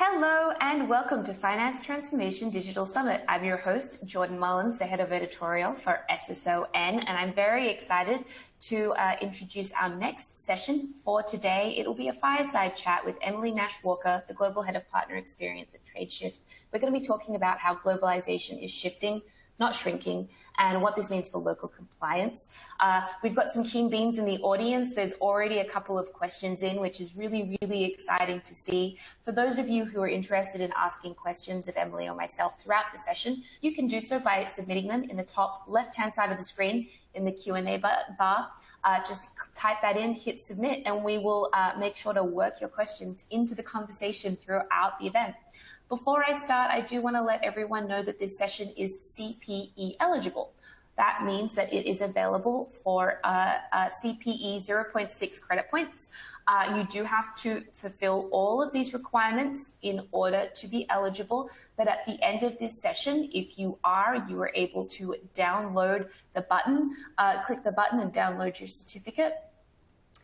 Hello and welcome to Finance Transformation Digital Summit. I'm your host, Jordan Mullins, the head of editorial for SSON, and I'm very excited to introduce our next session for today. It'll be a fireside chat with Emily Nash-Walker, the Global Head of Partner Experience at Tradeshift. We're going to be talking about how globalization is shifting, not shrinking, and what this means for local compliance. We've got some keen beans in the audience. There's already a couple of questions in, which is really, really exciting to see. For those of you who are interested in asking questions of Emily or myself throughout the session, you can do so by submitting them in the top left-hand side of the screen in the Q&A bar. Just type that in, hit submit, and we will make sure to work your questions into the conversation throughout the event. Before I start, I do want to let everyone know that this session is CPE eligible. That means that it is available for CPE 0.6 credit points. You do have to fulfill all of these requirements in order to be eligible. But at the end of this session, if you are able to download the button, click the button and download your certificate.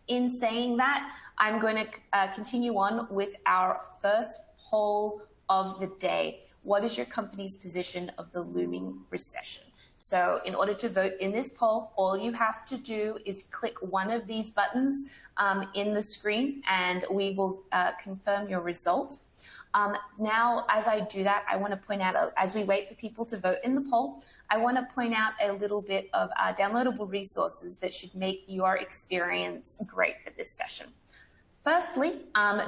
In saying that, I'm going to continue on with our first poll of the day. What is your company's position of the looming recession? So in order to vote in this poll, all you have to do is click one of these buttons in the screen and we will confirm your result. Now, as I do that, I want to point out, as we wait for people to vote in the poll, I want to point out a little bit of downloadable resources that should make your experience great for this session. Firstly,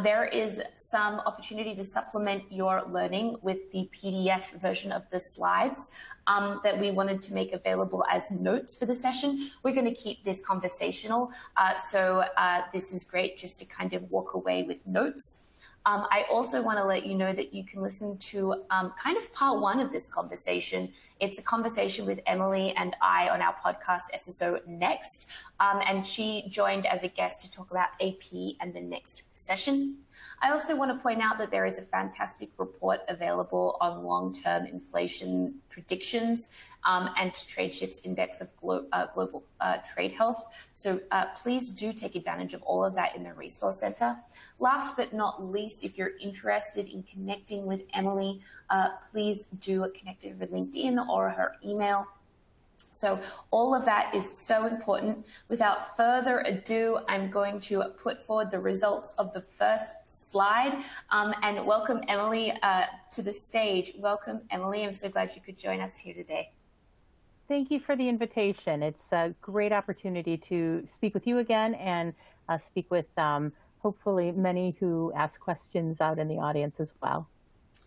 there is some opportunity to supplement your learning with the PDF version of the slides that we wanted to make available as notes for the session. We're going to keep this conversational, so this is great just to kind of walk away with notes. I also want to let you know that you can listen to kind of part one of this conversation. It's a conversation with Emily and I on our podcast, SSO Next, and she joined as a guest to talk about AP and the next recession. I also want to point out that there is a fantastic report available on long-term inflation predictions and Tradeshift's index of global trade health. So please do take advantage of all of that in the Resource Center. Last but not least, if you're interested in connecting with Emily, please do connect over LinkedIn or her email. So all of that is so important. Without further ado, I'm going to put forward the results of the first slide and welcome Emily to the stage. Welcome, Emily. I'm so glad you could join us here today. Thank you for the invitation. It's a great opportunity to speak with you again and speak with hopefully many who ask questions out in the audience as well.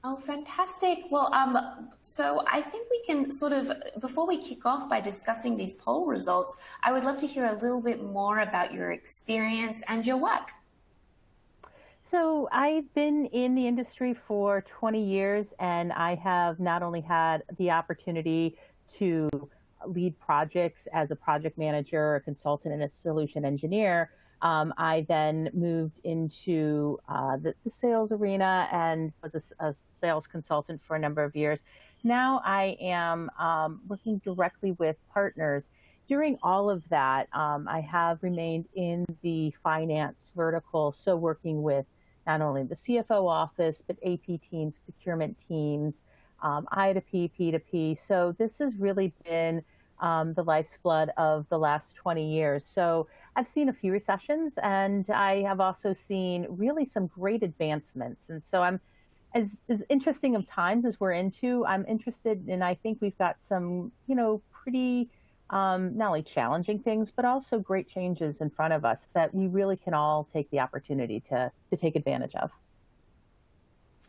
Oh, fantastic. Well, so I think we can sort of, before we kick off by discussing these poll results, I would love to hear a little bit more about your experience and your work. So I've been in the industry for 20 years, and I have not only had the opportunity to lead projects as a project manager, a consultant, and a solution engineer. I then moved into the sales arena and was a sales consultant for a number of years. Now I am working directly with partners. During all of that, I have remained in the finance vertical, so working with not only the CFO office, but AP teams, procurement teams, I2P, P2P. So this has really been the life's blood of the last 20 years. So I've seen a few recessions, and I have also seen really some great advancements. And so I'm, as interesting of times as we're into, I'm interested, and I think we've got some, pretty not only challenging things, but also great changes in front of us that we really can all take the opportunity to take advantage of.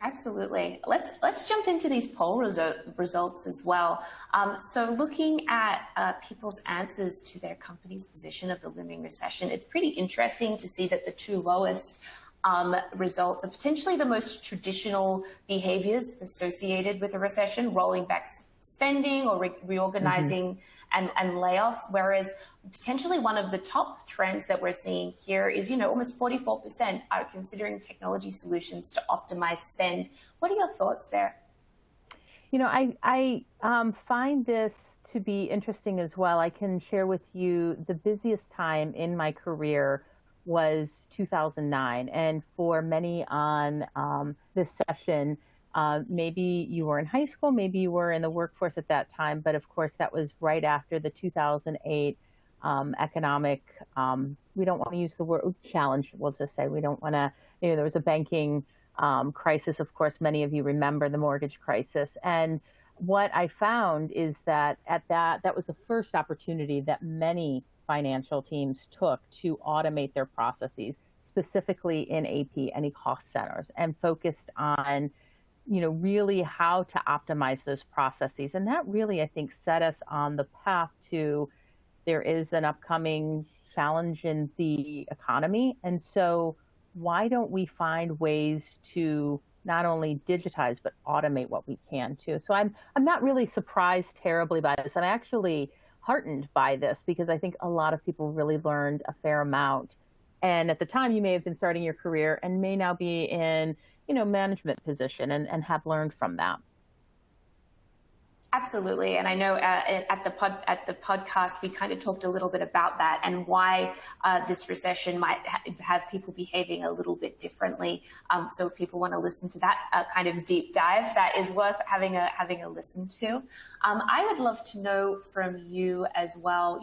Absolutely. Let's jump into these poll results as well. So looking at people's answers to their company's position of the looming recession, it's pretty interesting to see that the two lowest results are potentially the most traditional behaviors associated with a recession, rolling back spending or reorganizing and layoffs, whereas potentially one of the top trends that we're seeing here is, almost 44% are considering technology solutions to optimize spend. What are your thoughts there? I find this to be interesting as well. I can share with you the busiest time in my career was 2009. And for many on this session, maybe you were in high school, maybe you were in the workforce at that time, but of course that was right after the 2008 economic, we don't want to use the word challenge, we'll just say we don't want to, there was a banking crisis. Of course, many of you remember the mortgage crisis. And what I found is that that was the first opportunity that many financial teams took to automate their processes, specifically in AP and cost centers, and focused on really how to optimize those processes. And that really, I think, set us on the path to, there is an upcoming challenge in the economy. And so why don't we find ways to not only digitize, but automate what we can too? So I'm not really surprised terribly by this. I'm actually heartened by this because I think a lot of people really learned a fair amount. And at the time, you may have been starting your career and may now be in management position and have learned from that. Absolutely. And I know at the podcast, we kind of talked a little bit about that and why this recession might have people behaving a little bit differently. So if people want to listen to that kind of deep dive, that is worth having a listen to. I would love to know from you as well,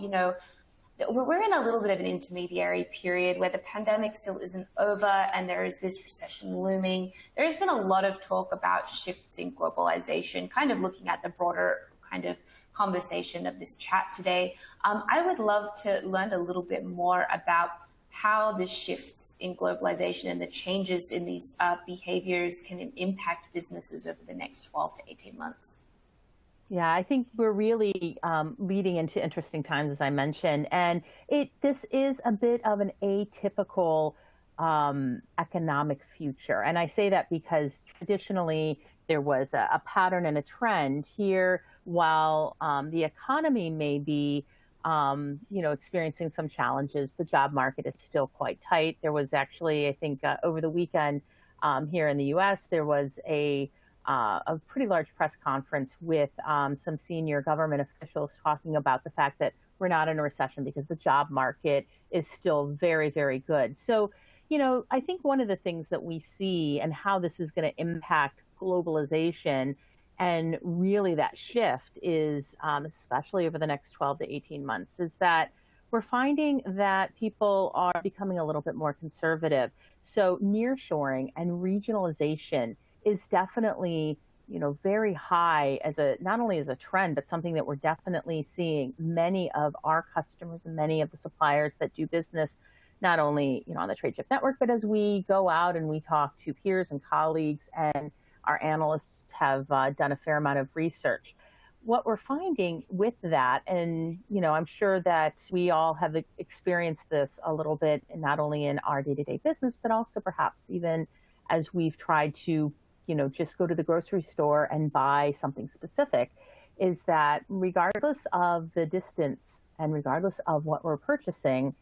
we're in a little bit of an intermediary period where the pandemic still isn't over and there is this recession looming. There has been a lot of talk about shifts in globalization, kind of looking at the broader kind of conversation of this chat today. I would love to learn a little bit more about how the shifts in globalization and the changes in these behaviors can impact businesses over the next 12 to 18 months. Yeah, I think we're really leading into interesting times, as I mentioned, and this is a bit of an atypical economic future. And I say that because traditionally there was a pattern and a trend here. While the economy may be, experiencing some challenges, the job market is still quite tight. There was actually, I think, over the weekend here in the U.S., there was a pretty large press conference with some senior government officials talking about the fact that we're not in a recession because the job market is still very, very good. So, I think one of the things that we see and how this is going to impact globalization and really that shift is, especially over the next 12 to 18 months, is that we're finding that people are becoming a little bit more conservative. So nearshoring and regionalization is definitely, very high as not only as a trend, but something that we're definitely seeing many of our customers and many of the suppliers that do business, not only, on the Tradeshift network, but as we go out and we talk to peers and colleagues, and our analysts have done a fair amount of research. What we're finding with that, and, I'm sure that we all have experienced this a little bit, not only in our day-to-day business, but also perhaps even as we've tried to just go to the grocery store and buy something specific, is that regardless of the distance and regardless of what we're purchasing,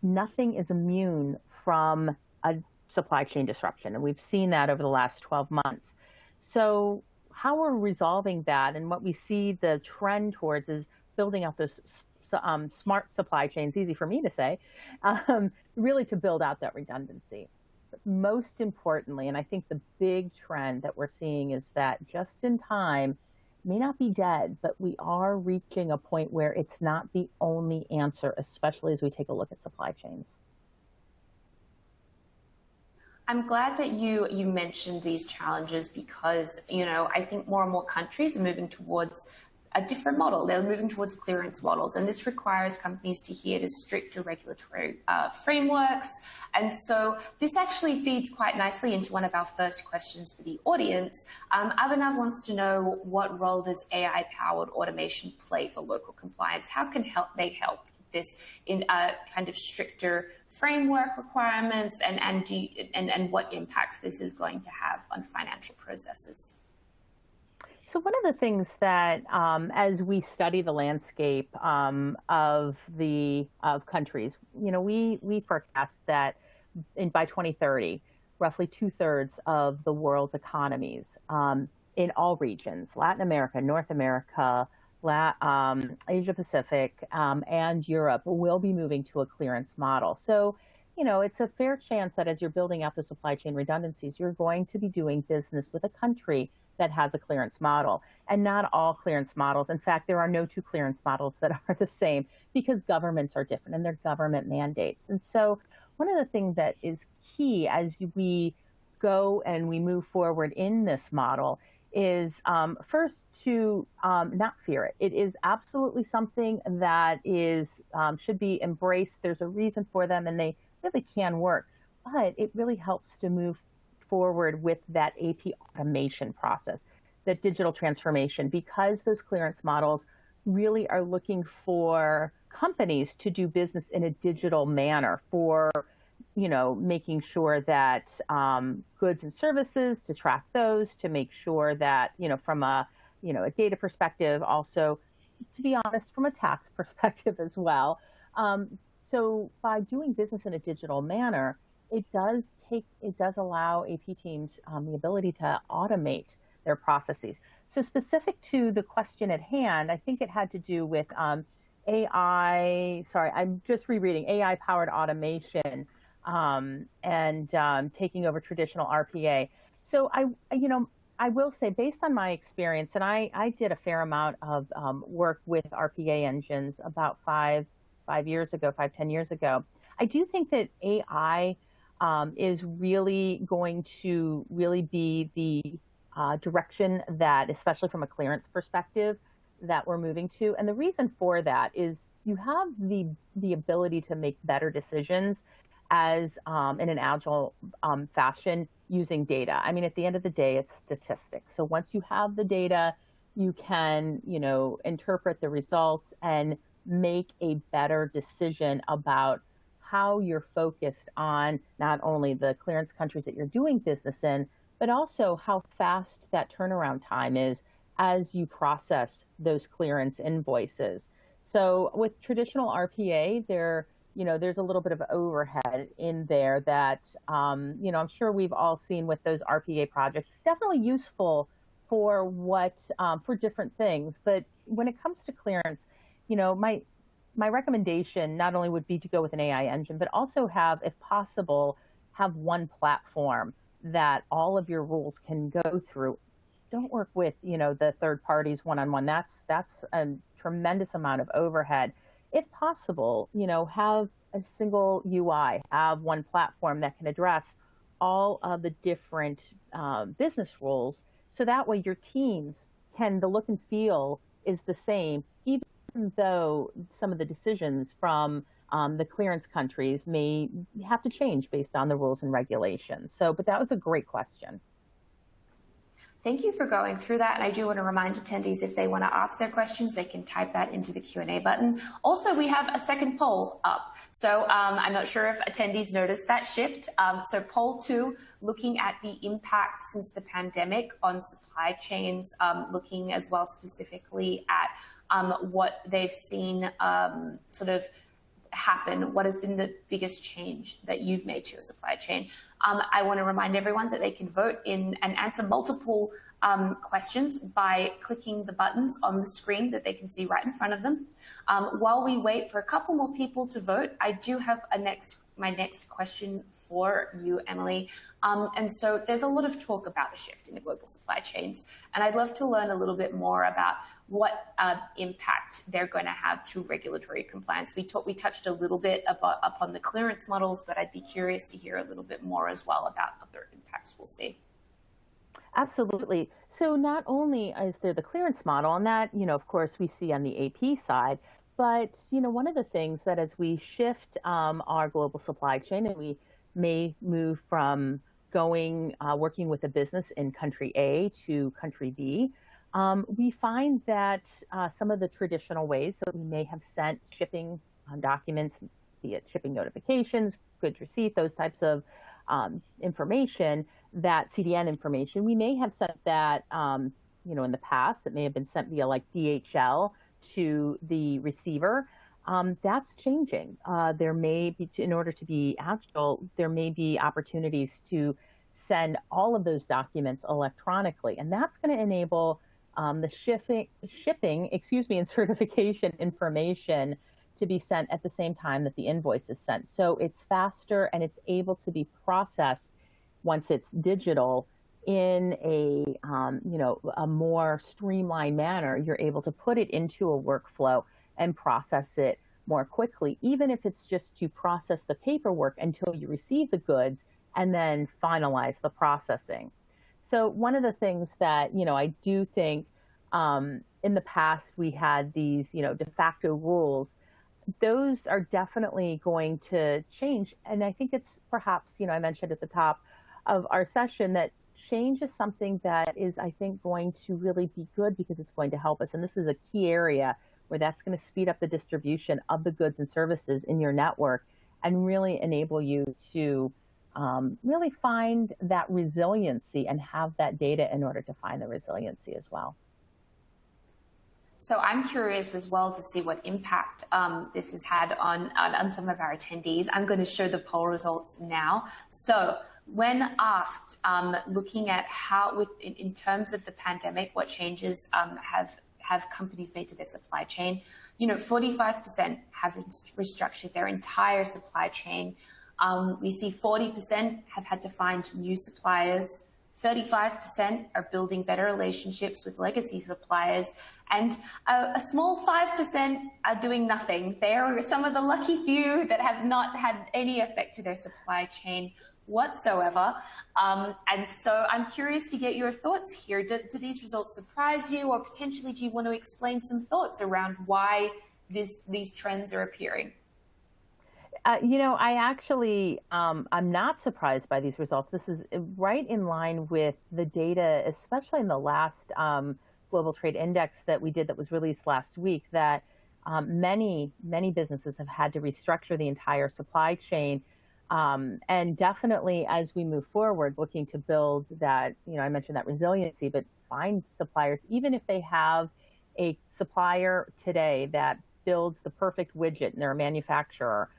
nothing is immune from a supply chain disruption. And we've seen that over the last 12 months. So how we're resolving that, and what we see the trend towards, is building out those smart supply chains, easy for me to say, really to build out that redundancy. But most importantly, and I think the big trend that we're seeing is that just in time may not be dead, but we are reaching a point where it's not the only answer, especially as we take a look at supply chains. I'm glad that you mentioned these challenges because, I think more and more countries are moving towards a different model. They're moving towards clearance models, and this requires companies to adhere to stricter regulatory frameworks. And so this actually feeds quite nicely into one of our first questions for the audience. Abhinav wants to know, what role does AI-powered automation play for local compliance? How can they help this in kind of stricter framework requirements, and what impact this is going to have on financial processes? So one of the things that, as we study the landscape of countries, we forecast that by 2030, roughly 2/3 of the world's economies in all regions, Latin America, North America, Asia Pacific, and Europe, will be moving to a clearance model. So, it's a fair chance that as you're building out the supply chain redundancies, you're going to be doing business with a country that has a clearance model. And not all clearance models. In fact, there are no two clearance models that are the same because governments are different and they're government mandates. And so one of the things that is key as we go and we move forward in this model is first to not fear it. It is absolutely something that is should be embraced. There's a reason for them and they really can work, but it really helps to move forward with that AP automation process, that digital transformation, because those clearance models really are looking for companies to do business in a digital manner for, making sure that goods and services, to track those, to make sure that, from a data perspective, also, to be honest, from a tax perspective as well. So by doing business in a digital manner, it does allow AP teams the ability to automate their processes. So specific to the question at hand, I think it had to do with AI. Sorry, I'm just rereading AI-powered automation and taking over traditional RPA. So I will say, based on my experience, and I did a fair amount of work with RPA engines about 10 years ago. I do think that AI is really going to really be the direction that, especially from a clearance perspective, that we're moving to. And the reason for that is you have the ability to make better decisions as in an agile fashion using data. I mean, at the end of the day, it's statistics. So once you have the data, you can, interpret the results and make a better decision about how you're focused on not only the clearance countries that you're doing business in, but also how fast that turnaround time is as you process those clearance invoices. So with traditional RPA, there's a little bit of overhead in there that, I'm sure we've all seen with those RPA projects, definitely useful for for different things. But when it comes to clearance, my recommendation not only would be to go with an AI engine, but also have, if possible, have one platform that all of your rules can go through. Don't work with, the third parties one-on-one. That's a tremendous amount of overhead. If possible, have a single UI, have one platform that can address all of the different business rules. So that way your teams the look and feel is the same, even though some of the decisions from the clearance countries may have to change based on the rules and regulations. But that was a great question. Thank you for going through that. And I do want to remind attendees, if they want to ask their questions, they can type that into the Q&A button. Also, we have a second poll up. So I'm not sure if attendees noticed that shift. So poll 2, looking at the impact since the pandemic on supply chains, looking as well specifically at what they've seen sort of happen, what has been the biggest change that you've made to your supply chain. I want to remind everyone that they can vote in and answer multiple questions by clicking the buttons on the screen that they can see right in front of them. While we wait for a couple more people to vote, I do have my next question for you, Emily. And so there's a lot of talk about a shift in the global supply chains, and I'd love to learn a little bit more about what impact they're going to have to regulatory compliance. We touched a little bit upon the clearance models, but I'd be curious to hear a little bit more as well about other impacts we'll see. Absolutely. So not only is there the clearance model, and that, of course, we see on the AP side, but, one of the things that as we shift our global supply chain and we may move from working with a business in country A to country B, we find that some of the traditional ways that we may have sent shipping documents, be it shipping notifications, goods receipt, those types of information, that CDN information, we may have sent that, in the past, it may have been sent via like DHL to the receiver. That's changing. There may be, in order to be agile, there may be opportunities to send all of those documents electronically, and that's going to enable the shipping, and certification information to be sent at the same time that the invoice is sent. So it's faster and it's able to be processed once it's digital in a more streamlined manner. You're able to put it into a workflow and process it more quickly, even if it's just to process the paperwork until you receive the goods and then finalize the processing. So one of the things that, I do think in the past we had these, de facto rules. Those are definitely going to change. And I think it's perhaps, I mentioned at the top of our session that change is something that is, I think, going to really be good because it's going to help us. And this is a key area where that's going to speed up the distribution of the goods and services in your network and really enable you to really find that resiliency and have that data in order to find the resiliency as well. So I'm curious as well to see what impact this has had on some of our attendees. I'm going to show the poll results now. So when asked, looking at how, in terms of the pandemic, what changes have companies made to their supply chain, 45% have restructured their entire supply chain. We see 40% have had to find new suppliers. 35% are building better relationships with legacy suppliers, and a small 5% are doing nothing. They are some of the lucky few that have not had any effect to their supply chain whatsoever. And so I'm curious to get your thoughts here. Do these results surprise you, or potentially do you want to explain some thoughts around why these trends are appearing? I actually, I'm not surprised by these results. This is right in line with the data, especially in the last Global Trade Index that we did that was released last week, that many businesses have had to restructure the entire supply chain. And definitely as we move forward, looking to build that, I mentioned that resiliency, but find suppliers, even if they have a supplier today that builds the perfect widget and they're a manufacturer,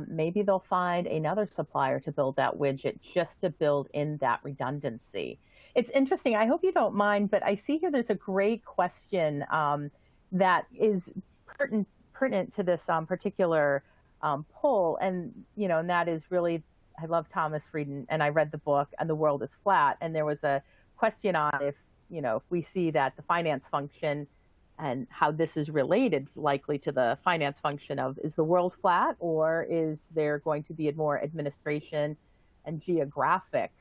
maybe they'll find another supplier to build that widget just to build in that redundancy. It's interesting. I hope you don't mind, but I see here there's a great question that is pertinent to this particular poll, and and that is really, I love Thomas Frieden, and I read the book, and the world is flat. And there was a question on if we see that the finance function and how this is related likely to the finance function of, is the world flat, or is there going to be a more administration and geographic,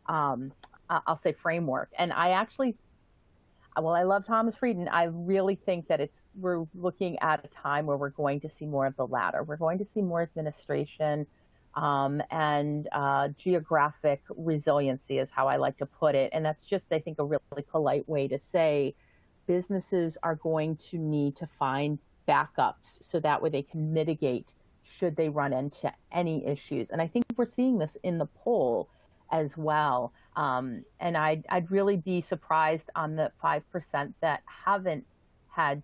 I'll say, framework? And I love Thomas Frieden. I really think that we're looking at a time where we're going to see more of the latter. We're going to see more administration and geographic resiliency is how I like to put it. And that's just, I think, a really polite way to say businesses are going to need to find backups so that way they can mitigate should they run into any issues. And I think we're seeing this in the poll as well. And I'd really be surprised on the 5% that haven't had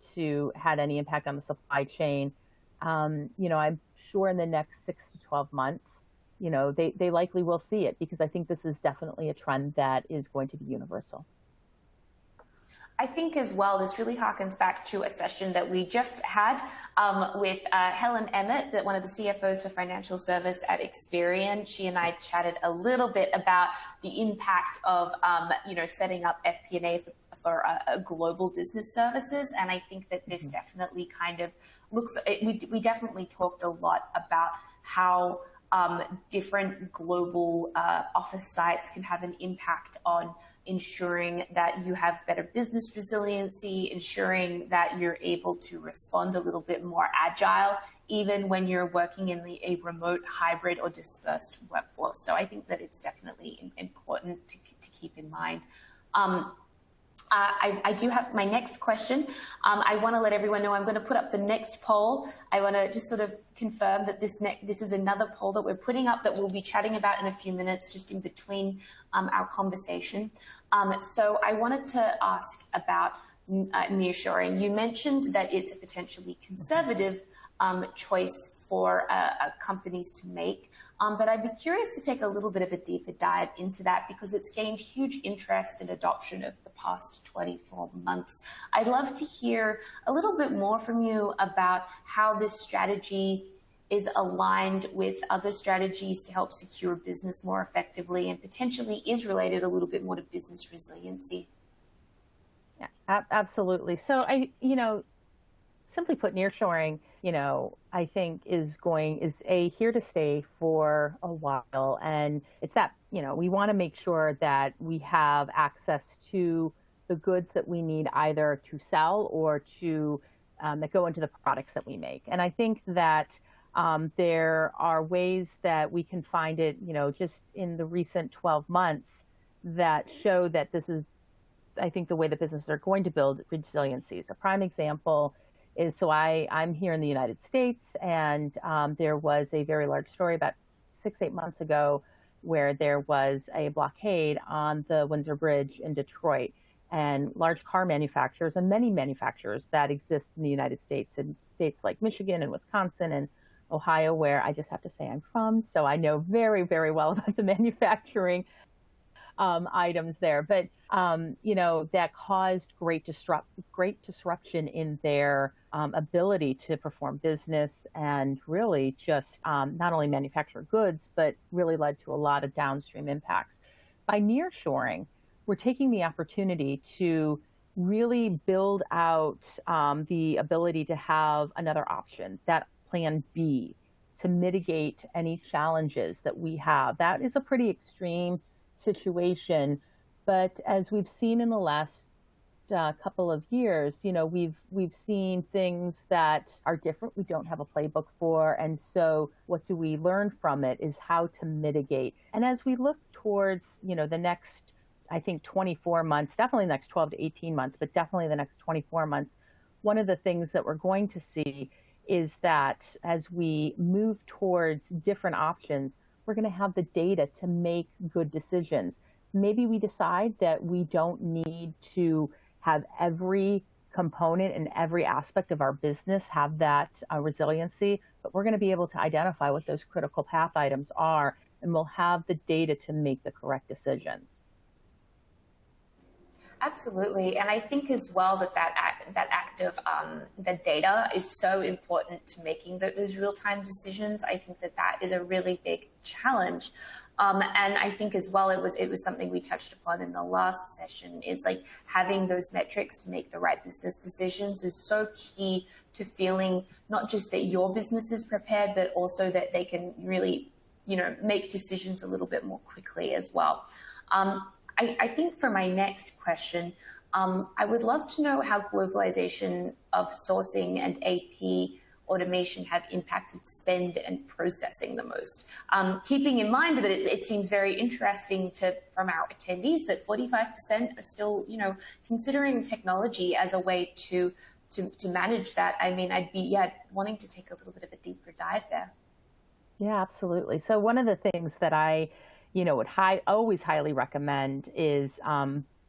any impact on the supply chain. I'm sure in the next 6 to 12 months, they likely will see it, because I think this is definitely a trend that is going to be universal. I think as well, this really harkens back to a session that we just had with Helen Emmett, one of the CFOs for financial service at Experian. She and I chatted a little bit about the impact of, setting up FP&A for global business services. And I think that this definitely kind of we definitely talked a lot about how different global office sites can have an impact on ensuring that you have better business resiliency, ensuring that you're able to respond a little bit more agile, even when you're working in a remote, hybrid, or dispersed workforce. So I think that it's definitely important to keep in mind. I do have my next question. I want to let everyone know I'm going to put up the next poll. I want to just sort of confirm that this is another poll that we're putting up that we'll be chatting about in a few minutes, just in between our conversation. So I wanted to ask about nearshoring. You mentioned that it's a potentially conservative choice for companies to make. But I'd be curious to take a little bit of a deeper dive into that because it's gained huge interest and adoption over the past 24 months. I'd love to hear a little bit more from you about how this strategy is aligned with other strategies to help secure business more effectively and potentially is related a little bit more to business resiliency. Yeah, absolutely. So simply put, nearshoring, I think is here to stay for a while. And it's that, we want to make sure that we have access to the goods that we need either to sell or to that go into the products that we make. And I think that there are ways that we can find it, just in the recent 12 months that show that this is, I think, the way that businesses are going to build resiliencies. A prime example is, I'm here in the United States, and there was a very large story about 6-8 months ago where there was a blockade on the Windsor Bridge in Detroit, and large car manufacturers and many manufacturers that exist in the United States, in states like Michigan and Wisconsin and Ohio, where I just have to say I'm from, so I know very, very well about the manufacturing items there. But, that caused great disruption in their ability to perform business and really just not only manufacture goods, but really led to a lot of downstream impacts. By nearshoring, we're taking the opportunity to really build out the ability to have another option, that plan B, to mitigate any challenges that we have. That is a pretty extreme situation, but as we've seen in the last couple of years, we've seen things that are different. We don't have a playbook for, and so what do we learn from it is how to mitigate. And as we look towards, the next, I think 24 months, definitely the next 12 to 18 months, but definitely the next 24 months, one of the things that we're going to see is that as we move towards different options, we're going to have the data to make good decisions. Maybe we decide that we don't need to have every component and every aspect of our business have that resiliency, but we're going to be able to identify what those critical path items are, and we'll have the data to make the correct decisions. Absolutely. And I think as well that act of the data is so important to making those real-time decisions. I think that is a really big challenge. And I think as well, it was something we touched upon in the last session, is like having those metrics to make the right business decisions is so key to feeling not just that your business is prepared, but also that they can really, make decisions a little bit more quickly as well. I think for my next question, I would love to know how globalization of sourcing and AP automation have impacted spend and processing the most. Keeping in mind that it seems very interesting from our attendees that 45% are still, considering technology as a way to manage that. I mean, I'd be wanting to take a little bit of a deeper dive there. Yeah, absolutely. So one of the things that I would always highly recommend is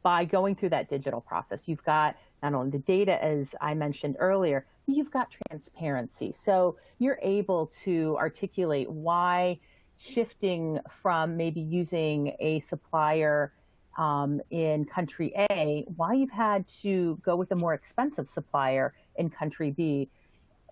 by going through that digital process. You've got not only the data, as I mentioned earlier, but you've got transparency. So you're able to articulate why shifting from maybe using a supplier in country A, why you've had to go with a more expensive supplier in country B.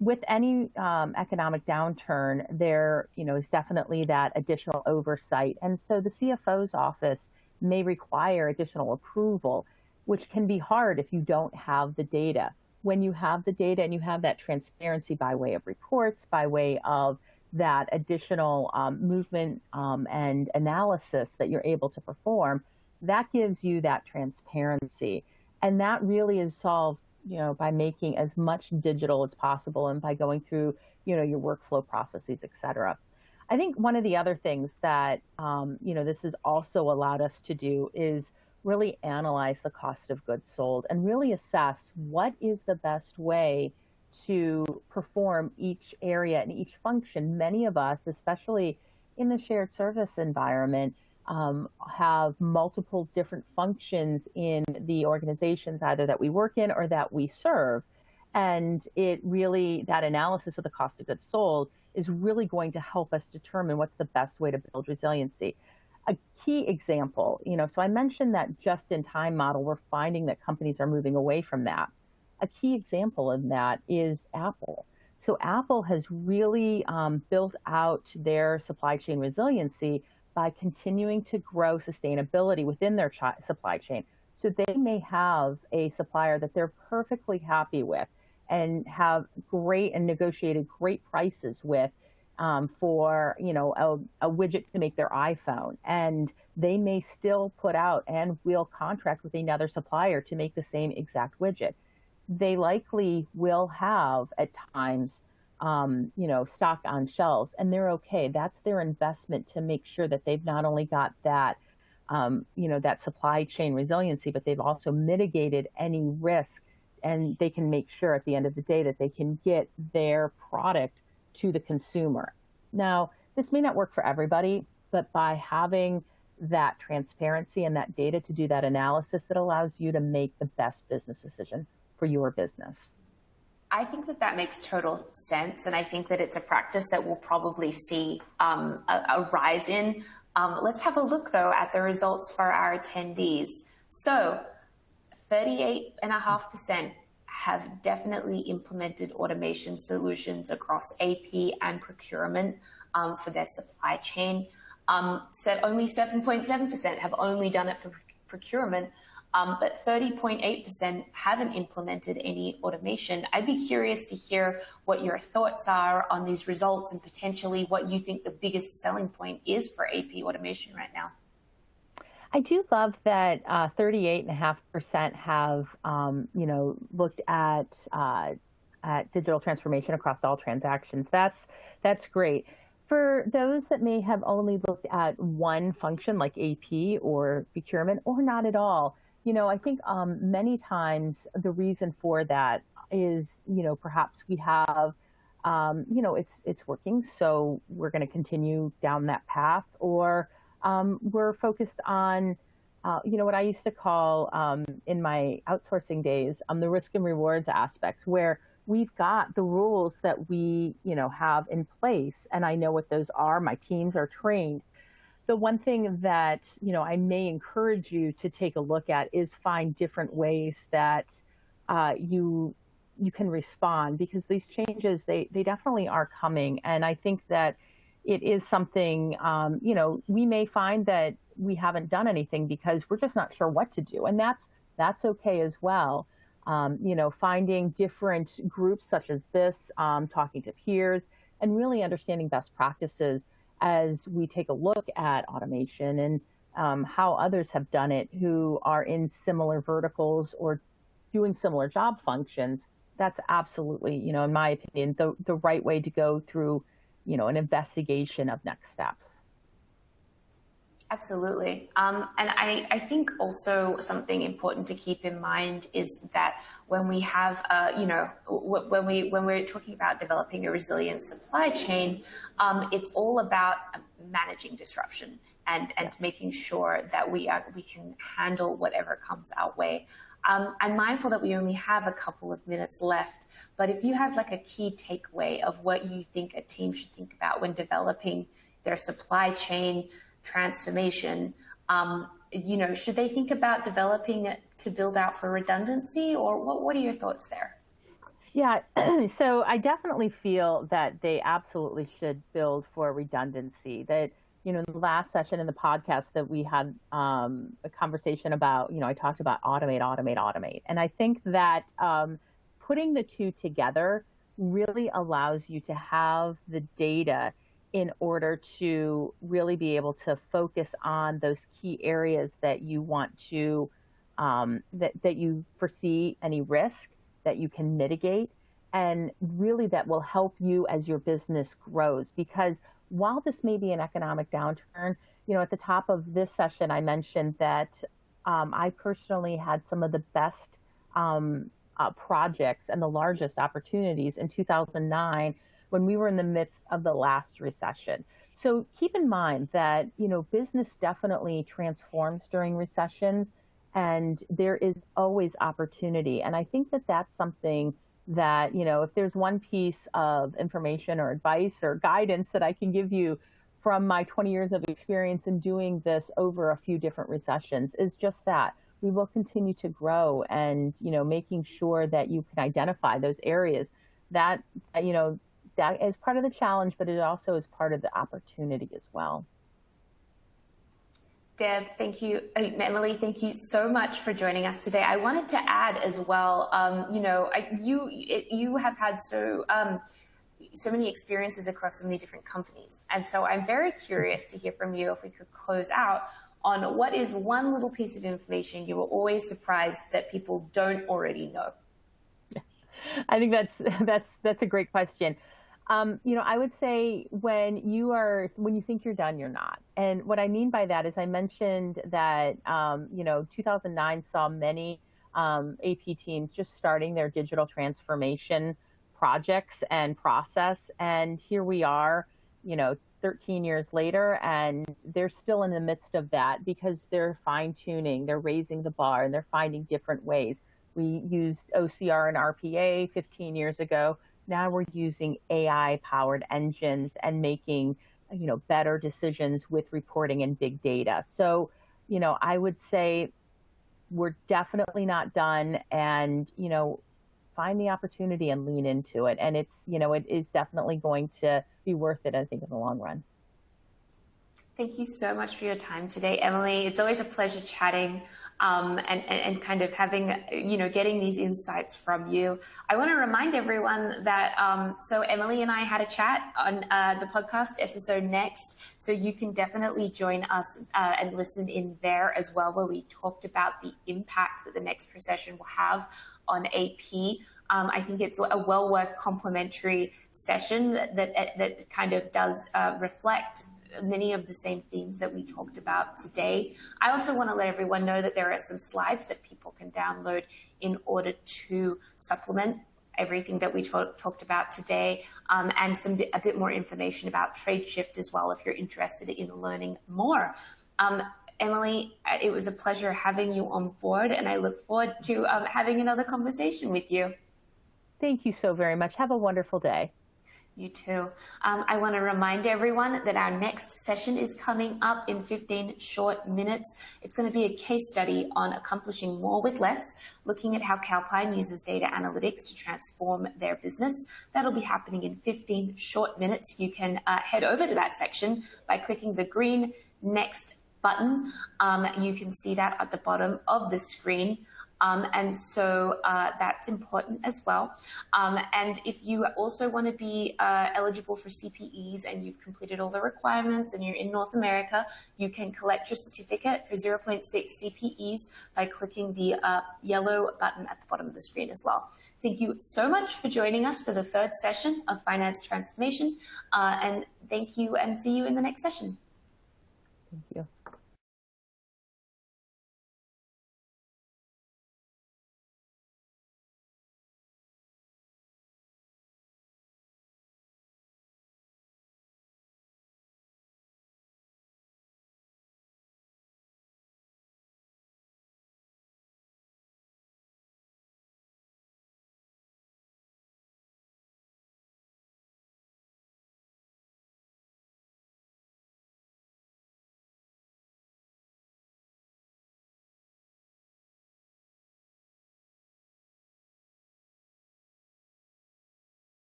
With any economic downturn, there is definitely that additional oversight. And so the CFO's office may require additional approval, which can be hard if you don't have the data. When you have the data and you have that transparency by way of reports, by way of that additional movement and analysis that you're able to perform, that gives you that transparency. And that really is solved by making as much digital as possible and by going through, your workflow processes, et cetera. I think one of the other things that, this has also allowed us to do is really analyze the cost of goods sold and really assess what is the best way to perform each area and each function. Many of us, especially in the shared service environment, have multiple different functions in the organizations either that we work in or that we serve. And it really, that analysis of the cost of goods sold is really going to help us determine what's the best way to build resiliency. A key example, so I mentioned that just-in-time model, we're finding that companies are moving away from that. A key example of that is Apple. So Apple has really built out their supply chain resiliency by continuing to grow sustainability within their supply chain. So they may have a supplier that they're perfectly happy with and have great and negotiated great prices with for a widget to make their iPhone, and they may still put out and will contract with another supplier to make the same exact widget. They likely will have at times stock on shelves, and they're okay. That's their investment to make sure that they've not only got that that supply chain resiliency, but they've also mitigated any risk, and they can make sure at the end of the day that they can get their product to the consumer. Now, this may not work for everybody, but by having that transparency and that data to do that analysis, that allows you to make the best business decision for your business. I think that makes total sense, and I think that it's a practice that we'll probably see a rise in. Let's have a look, though, at the results for our attendees. So 38.5% have definitely implemented automation solutions across AP and procurement for their supply chain. Only 7.7% have only done it for procurement, but 30.8% haven't implemented any automation. I'd be curious to hear what your thoughts are on these results and potentially what you think the biggest selling point is for AP automation right now. I do love that 38.5% have, looked at digital transformation across all transactions. That's great. For those that may have only looked at one function like AP or procurement, or not at all, I think many times the reason for that is, perhaps we have, it's working, so we're going to continue down that path, or we're focused on, what I used to call in my outsourcing days, the risk and rewards aspects, where we've got the rules that we, have in place, and I know what those are. My teams are trained. The one thing that, I may encourage you to take a look at is find different ways that you can respond, because these changes, they definitely are coming. And I think that it is something, we may find that we haven't done anything because we're just not sure what to do. And that's okay as well. Finding different groups such as this, talking to peers, and really understanding best practices as we take a look at automation and how others have done it who are in similar verticals or doing similar job functions. That's absolutely, in my opinion, the right way to go through, an investigation of next steps. Absolutely. And I think also something important to keep in mind is that when we have, when we're talking about developing a resilient supply chain, it's all about managing disruption and making sure that we can handle whatever comes our way. I'm mindful that we only have a couple of minutes left, but if you have like a key takeaway of what you think a team should think about when developing their supply chain transformation, should they think about developing it to build out for redundancy, or what are your thoughts there? Yeah, so I definitely feel that they absolutely should build for redundancy. That, in the last session in the podcast that we had a conversation about, I talked about automate. And I think that putting the two together really allows you to have the data in order to really be able to focus on those key areas that you want to, that you foresee any risk that you can mitigate, and really that will help you as your business grows. Because while this may be an economic downturn, at the top of this session, I mentioned that I personally had some of the best projects and the largest opportunities in 2009 when we were in the midst of the last recession. So keep in mind that, business definitely transforms during recessions, and there is always opportunity. And I think that that's something that, if there's one piece of information or advice or guidance that I can give you from my 20 years of experience in doing this over a few different recessions, is just that we will continue to grow, and, making sure that you can identify those areas that, that is part of the challenge, but it also is part of the opportunity as well. Deb, thank you. Emily, thank you so much for joining us today. I wanted to add as well, you have had so many experiences across so many different companies. And so I'm very curious to hear from you if we could close out on what is one little piece of information you were always surprised that people don't already know. I think that's a great question. I would say when you think you're done, you're not. And what I mean by that is I mentioned that, 2009 saw many AP teams just starting their digital transformation projects and process. And here we are, 13 years later, and they're still in the midst of that because they're fine tuning, they're raising the bar, and they're finding different ways. We used OCR and RPA 15 years ago. Now we're using AI-powered engines and making, better decisions with reporting and big data. So, I would say we're definitely not done, and, find the opportunity and lean into it. And it's, it is definitely going to be worth it, I think, in the long run. Thank you so much for your time today, Emily. It's always a pleasure chatting and kind of having, getting these insights from you. I want to remind everyone that, so Emily and I had a chat on the podcast SSO Next, so you can definitely join us and listen in there as well, where we talked about the impact that the next recession will have on AP. I think it's a well worth complimentary session that kind of does reflect many of the same themes that we talked about today. I also want to let everyone know that there are some slides that people can download in order to supplement everything that we talked about today, and a bit more information about Tradeshift as well, if you're interested in learning more. Emily, it was a pleasure having you on board, and I look forward to having another conversation with you. Thank you so very much. Have a wonderful day. You too. I want to remind everyone that our next session is coming up in 15 short minutes. It's going to be a case study on accomplishing more with less, looking at how Calpine uses data analytics to transform their business. That'll be happening in 15 short minutes. You can head over to that section by clicking the green Next button. You can see that at the bottom of the screen. And so that's important as well. And if you also want to be eligible for CPEs and you've completed all the requirements and you're in North America, you can collect your certificate for 0.6 CPEs by clicking the yellow button at the bottom of the screen as well. Thank you so much for joining us for the third session of Finance Transformation. And thank you, and see you in the next session. Thank you.